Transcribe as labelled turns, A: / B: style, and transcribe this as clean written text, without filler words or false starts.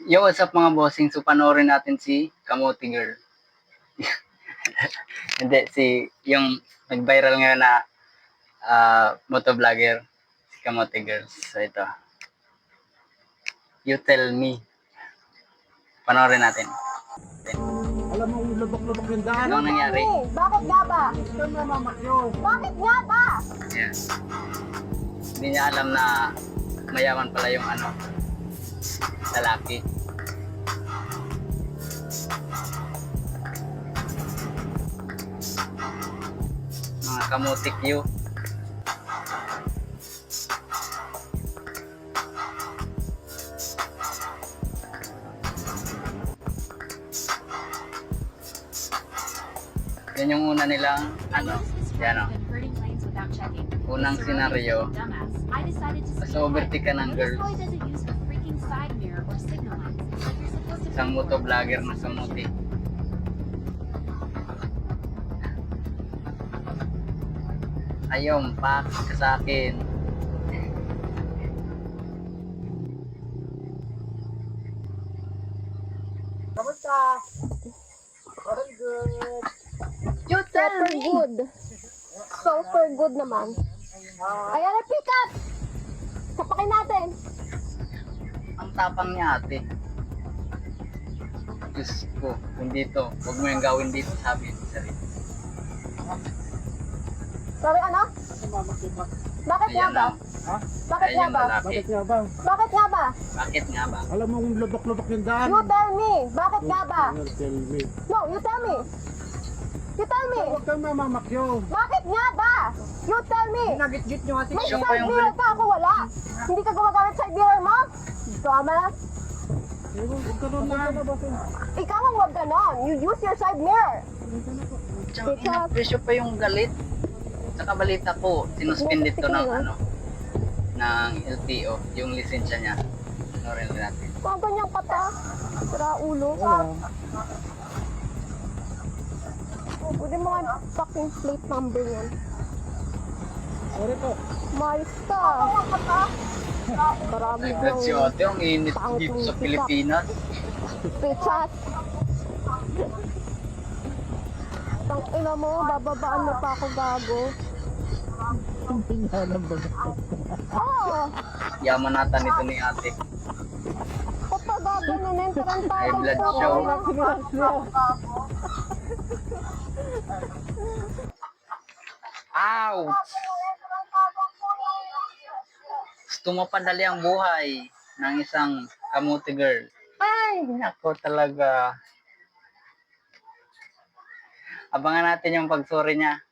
A: Yo, what's up mga bossing? So, panoorin natin si Kamote Girl. Hindi, yung nag-viral ngayon na motovlogger, si Kamote Girl. So, ito. You tell me. Panoorin natin.
B: Alam mo, lubok-lubok yung daan.
A: Anong nangyari?
C: Bakit nga ba?
B: Ito na mamakyo.
C: Bakit nga ba?
A: Yes. Hindi niya alam na mayaman pala yung lalaki. Mga kamotik you. Yan yung una nilang unang senaryo. Mas overtake ka ng girls. Isang motovlogger na kamote. Ayaw, pak ka sa akin.
B: Kamusta? Very good.
C: You tell me. Good. Super good naman. Ayan na, pick up! Sapakin natin.
A: Ang tapang niya ate. Diyos ko, kung dito, huwag mo yung gawin dito, sabi ni sarili.
C: Sorry, ano?
B: Mamakyo ba?
C: Bakit nga
A: Ayan
C: ba?
A: o.
B: Ha?
C: Bakit nga
A: Ayan
C: ba?
A: lalaki.
B: Bakit nga ba?
C: Bakit nga ba?
A: Bakit nga ba?
B: Alam mo, lubok-lubok yung daan.
C: You tell me. Bakit nga ba?
B: You tell me.
C: No, you tell me. You tell me.
B: Huwag kang mamamakyo.
C: Bakit nga ba? You tell me.
B: Ginagit-git nyo kasi.
C: May
A: Siya
C: side
A: pa yung
C: mirror ka, ako wala. Hindi ka gumagamit side mirror mo? Tama na.
B: Huwag ka nun na.
C: Ikaw ang wag ganon. You use your side mirror.
A: Tsaka inapresyo pa yung galit. Sa balita ko, sinuspended to ng ng LTO, yung lisensya niya. Norin natin.
C: Kung ganyang kata, sira ulo. Oh, pwede mo nga fucking plate number yan.
B: Sorry po.
C: Maris ka. Marami
A: Ay, God, si
C: ng
A: Ote, ang init dito sa Pilipinas.
C: pichat. Tang ina mo, bababaan mo pa ako gago. Oo.
A: Yaman nata nito ni ate.
C: Kapag gago na nentarang tayo.
A: High blood show. Ouch! Gusto mo padali ang buhay ng isang kamote girl. Ay, nako talaga. Abangan natin yung pagsuri niya.